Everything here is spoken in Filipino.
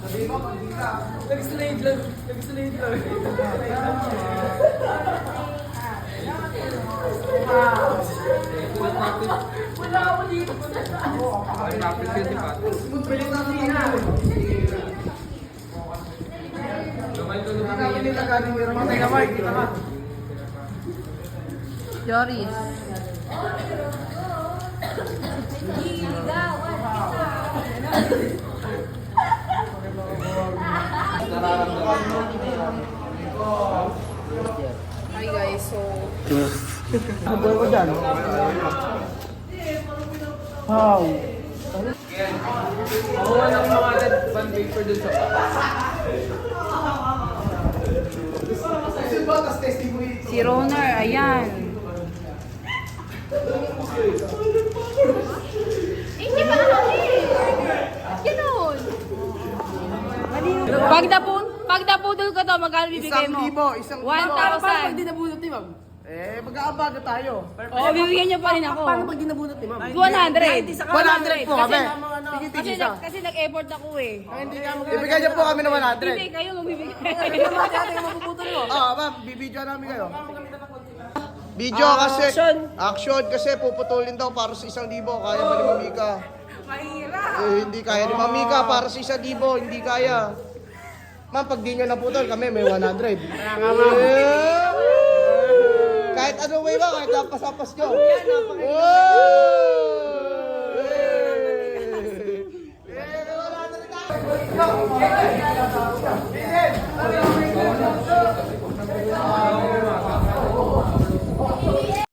Nag-slide lang. Nag-slide lang. Wala ako dito. Kapit yun si Pato. Balik na sina. Lumay tulog na Kami nila galing yung Ramay na Mark. Kita ka. Joris. Hi guys, so Nabuhay ko dyan. Wow. Makuha ng mga band paper dun sa si Roner, ayan. Hindi ba Ganun. Pag napudol ko to, magkano bibigay mo? 1,000. 1,000. Hindi nabunot ni ma'am. Mag-aabaga tayo. Oo, bibigyan niyo pa rin ako. Paano pag di nabunot ni ma'am? 100. 100 po kami. Kasi nag-effort ako eh. Ibigay niyo po kami ng 100. Hindi, kayo magbibigay. Ma'am, bibidyo namin kayo. Video kasi, action kasi puputulin daw para sa 1,000. Kaya ba ni Mamika? Mahirap. Hindi kaya ni Mamika para sa 1,000, hindi kaya. Ma'am, pag di nyo naputol, kami may 100. Kahit anong way ba, kahit napasapas nyo.